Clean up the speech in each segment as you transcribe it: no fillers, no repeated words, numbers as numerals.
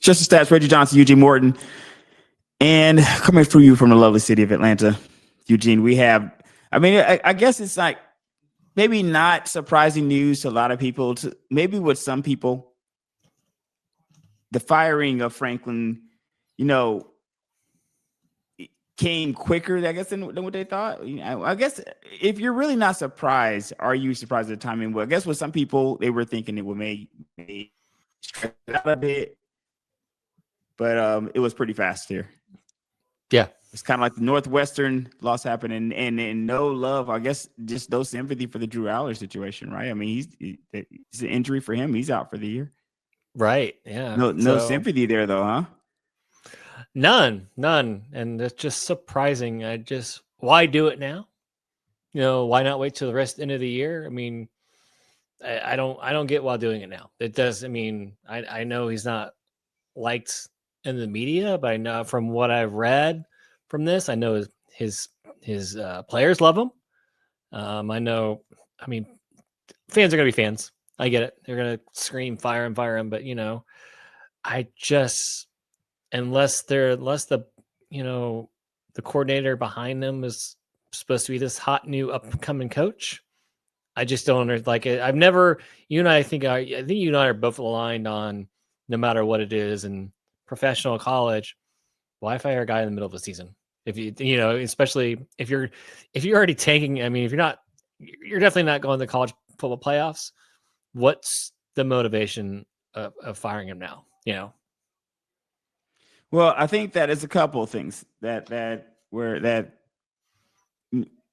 Just the stats, Reggie Johnson, Eugene Morton, and coming from you from the lovely city of Atlanta, Eugene, we have, I guess it's like maybe not surprising news to a lot of people, maybe with some people, the firing of Franklin, you know, came quicker, I guess, than what they thought. I guess if you're really not surprised, are you surprised at the timing? Well, I guess with some people, they were thinking it would may stretch it out a bit, but it was pretty fast here. Yeah. It's kind of like the Northwestern loss happened, and no love, I guess, just no sympathy for the Drew Aller situation, right? I mean, it's an injury for him. He's out for the year. Right. Yeah. No sympathy there, though, huh? None. And it's just surprising. Why do it now? Why not wait till the end of the year? I mean, I don't get why doing it now. It does. I mean, I know he's not liked in the media, but I know from what I've read from this, I know his players love him. I know, I mean, fans are going to be fans. I get it. They're going to scream, fire him. But, I just, unless the coordinator behind them is supposed to be this hot new upcoming coach, I just don't like it. I've never, I think you and I are both aligned on no matter what it is in professional college, why fire a guy in the middle of the season? If especially if you're already tanking, I mean, you're definitely not going to the college football playoffs. What's the motivation of firing him now? Well, I think that is a couple of things that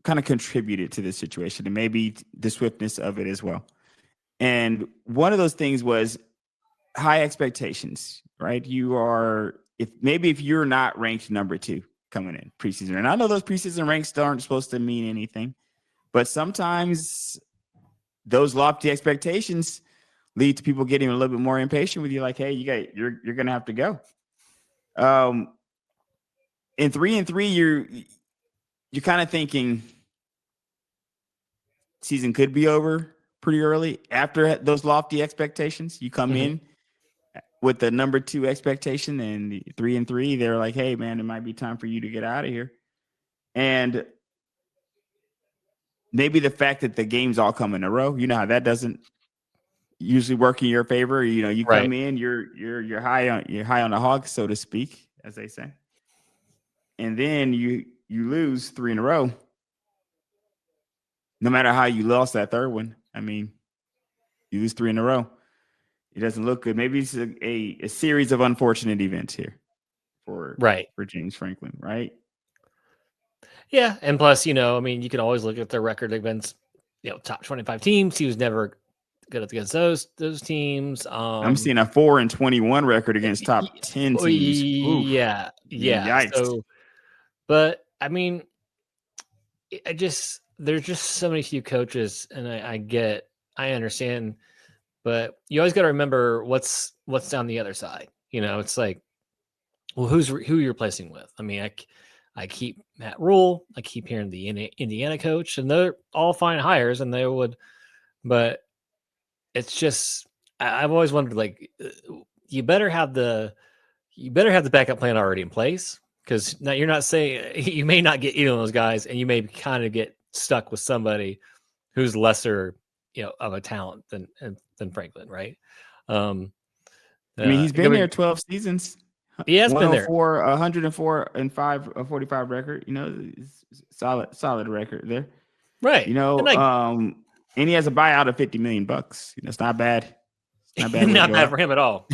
kind of contributed to this situation, and maybe the swiftness of it as well. And one of those things was high expectations, right? If you're not ranked number 2 coming in preseason, and I know those preseason ranks aren't supposed to mean anything, but sometimes those lofty expectations lead to people getting a little bit more impatient with you. Like, hey, you're going to have to go. In 3-3, you're kind of thinking season could be over pretty early after those lofty expectations. You come in with the number 2 expectation, and 3-3, they're like, hey man, it might be time for you to get out of here. And maybe the fact that the games all come in a row, you know how that doesn't usually work in your favor. You right. Come in, you're high on the hog, so to speak, as they say. And then you lose 3 in a row. No matter how you lost that third one, I mean, you lose 3 in a row. It doesn't look good. Maybe it's a series of unfortunate events here for James Franklin, right? Yeah, and plus, I mean, you can always look at their record against, top 25 teams. He was never good against those teams. I'm seeing a 4-21 record against top 10 teams. Yeah. Yikes. So, but I mean, there's just so many few coaches, and I understand, but you always got to remember what's down the other side. It's like, well, who you're replacing with? I mean, I keep Matt Rule. I keep hearing the Indiana coach, and they're all fine hires, and they would, but it's just, I've always wondered, like, you better have the backup plan already in place, because now you're not saying you may not get either of those guys, and you may kind of get stuck with somebody who's lesser, of a talent than Franklin, right? I mean, he's been there 12 seasons. He has been there. 104 and 45 record. Solid record there. Right. And he has a buyout of $50 million. It's not bad. Not bad for him at all.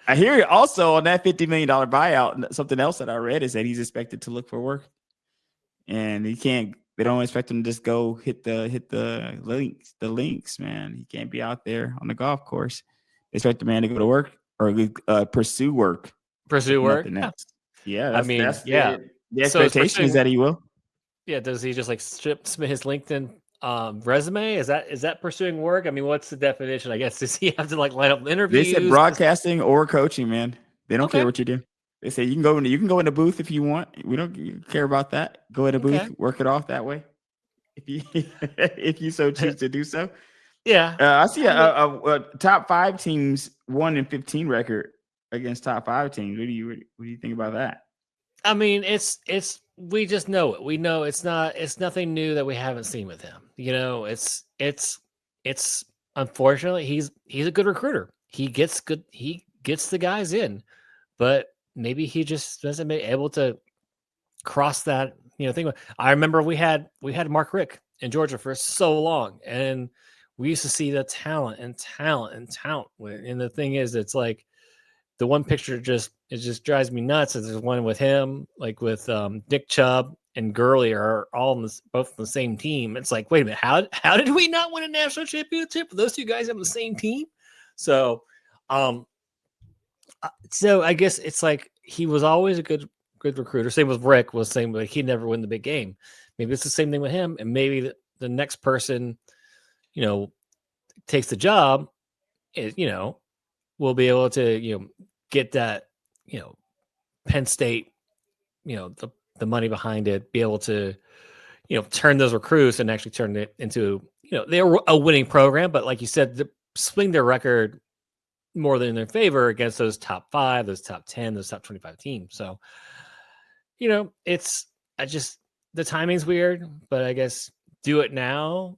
I hear also on that $50 million buyout, something else that I read is that he's expected to look for work, and they don't expect him to just go hit the links, man. He can't be out there on the golf course. They expect the man to go to work or pursue work. Yeah. The expectation is that he will. Yeah. Does he just like strip his LinkedIn resume? Is that pursuing work? I mean, what's the definition? I guess does he have to like line up interviews? They said broadcasting or coaching, man. They don't care what you do. They say you can go in the booth if you want. We don't care about that. Go in the booth, work it off that way, if you so choose to do so. Yeah. I see I mean, a top 5 teams 1-15 record against top 5 teams. What do you think about that? it's we just know it. We know it's nothing new that we haven't seen with him. You know, it's unfortunately he's a good recruiter. He gets the guys in, but maybe he just doesn't be able to cross that, thing. I remember we had Mark Rick in Georgia for so long, and we used to see the talent and talent and talent. And the thing is, it's like the one picture just drives me nuts. Is there's one with him, like with Nick Chubb and Gurley are all both on the same team. It's like, wait a minute, how did we not win a national championship? Those two guys have the same team. So, um, so I guess it's like he was always a good recruiter. Same with Rick was same, like he never win the big game. Maybe it's the same thing with him, and maybe the next person, you know, takes the job is, will be able to, get that, Penn State, the money behind it, be able to, turn those recruits and actually turn it into, they're a winning program, but like you said, swing their record more than in their favor against those top 5, those top 10, those top 25 teams. So, the timing's weird, but I guess do it now.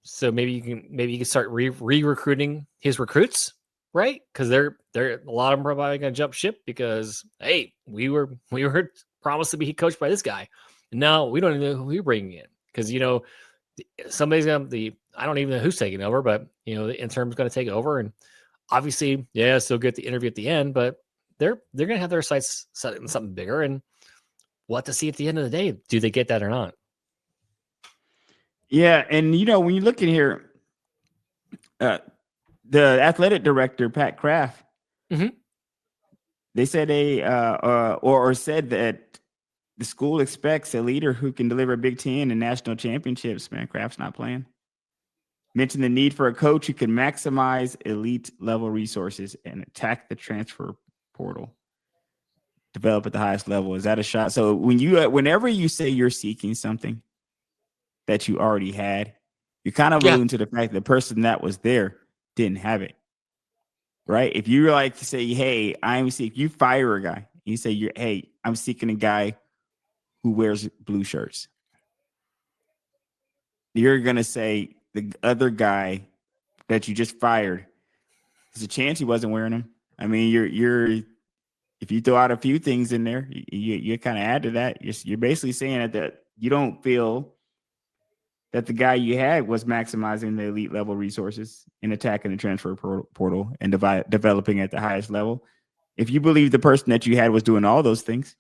So maybe you can start re-recruiting his recruits, right? Because they're a lot of them are probably going to jump ship because hey, we were promised to be coached by this guy, and now we don't even know who we're bringing in because somebody's gonna I don't even know who's taking over, but the interim's going to take over, and obviously, yeah, still get the interview at the end, but they're going to have their sights set on something bigger, and we'll have to see at the end of the day, do they get that or not? Yeah, and when you look in here, the athletic director Pat Kraft, Mhm. they said or said that the school expects a leader who can deliver Big Ten and national championships. Man, Kraft's not playing. Mentioned the need for a coach who can maximize elite level resources and attack the transfer portal. Develop at the highest level. Is that a shot? So whenever you say you're seeking something that you already had, you're kind of Yeah. alluding to the fact that the person that was there didn't have it. Right? If you like to say, hey, you fire a guy, you say hey, I'm seeking a guy who wears blue shirts. You're gonna say the other guy that you just fired, there's a chance he wasn't wearing them. I mean, you're if you throw out a few things in there, you kind of add to that. You're basically saying that you don't feel that the guy you had was maximizing the elite level resources and attacking the transfer portal and developing at the highest level. If you believe the person that you had was doing all those things,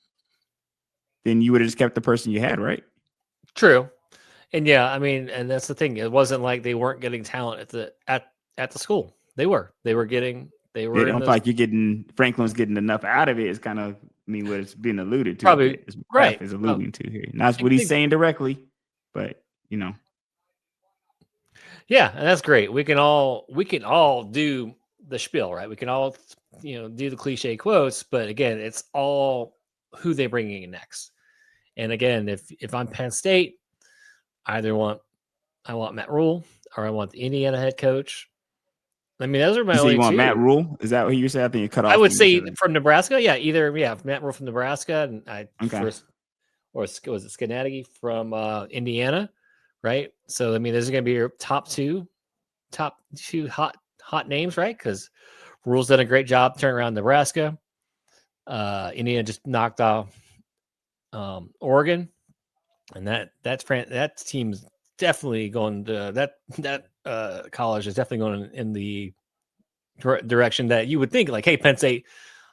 then you would have just kept the person you had, right? True. And yeah, I mean, and that's the thing. It wasn't like they weren't getting talent at the school. They were. They were It in don't feel those like Franklin's getting enough out of it. Is kind of what it's being alluded to. probably Is what right. Kraft is alluding to here. Not I what he's think saying directly, but yeah, and that's great. We can all do the spiel, right? We can all do the cliche quotes, but again, it's all who they bringing in next. And again, if I'm Penn State, I want Matt Rule or I want the Indiana head coach. I mean, those are my you say you only want Matt two. Rule. Is that what you said? I think you cut I off would when you say said from Nebraska, Matt Rule from Nebraska, and okay. was it Skanatty from Indiana, right? So I mean, those are going to be your top two hot names, right? Because Rule's done a great job turning around Nebraska. Indiana just knocked off Oregon, and that team's definitely going to that college is definitely going in the direction that you would think. Like, hey, Penn State,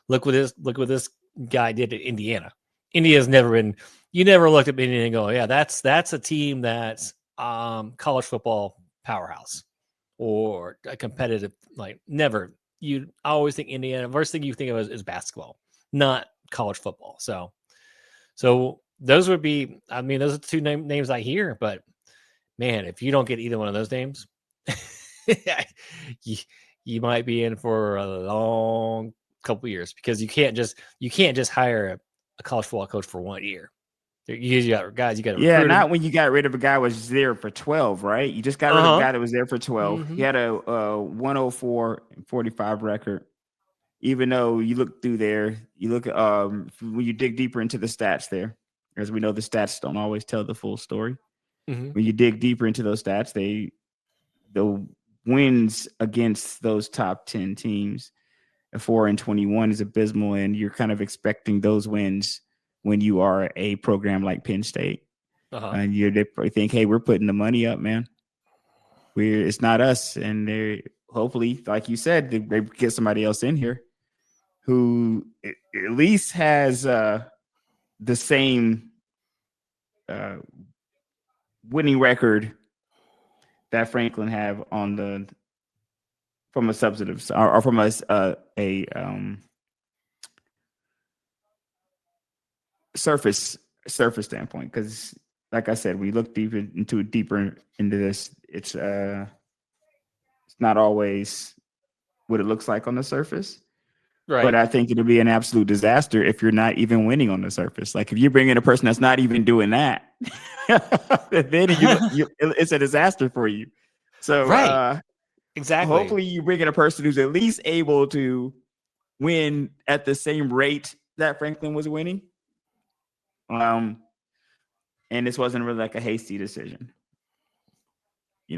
look what this guy did at Indiana. Indiana's never been. You never looked at Indiana and go, yeah, that's a team that's college football powerhouse or a competitive. Like, never. You always think Indiana. First thing you think of is basketball, not college football. So those would be. I mean, those are the two names I hear. But man, if you don't get either one of those names, you might be in for a long couple years because you can't just hire a college football coach for 1 year. You got guys, you got to Yeah, recruit 'em. not when you got rid of a guy who was there for 12, right? You just got rid of a Uh-huh. guy that was there for 12. He Mhm. had a 104-45 record. Even though you look through there, you look when you dig deeper into the stats there, as we know, the stats don't always tell the full story. Mhm. When you dig deeper into those stats, the wins against those top 10 teams, 4-21 is abysmal, and you're kind of expecting those wins when you are a program like Penn State. Uh-huh. And they think, hey, we're putting the money up, man. It's not us. And they hopefully, like you said, they get somebody else in here who at least has the same winning record that Franklin have on from a substantive or from a surface standpoint. Because like I said, we look deeper into this. It's not always what it looks like on the surface. Right. But I think it'll be an absolute disaster if you're not even winning on the surface. Like if you bring in a person that's not even doing that, then it's a disaster for you. So Right. Exactly. hopefully you bring in a person who's at least able to win at the same rate that Franklin was winning. And this wasn't really like a hasty decision.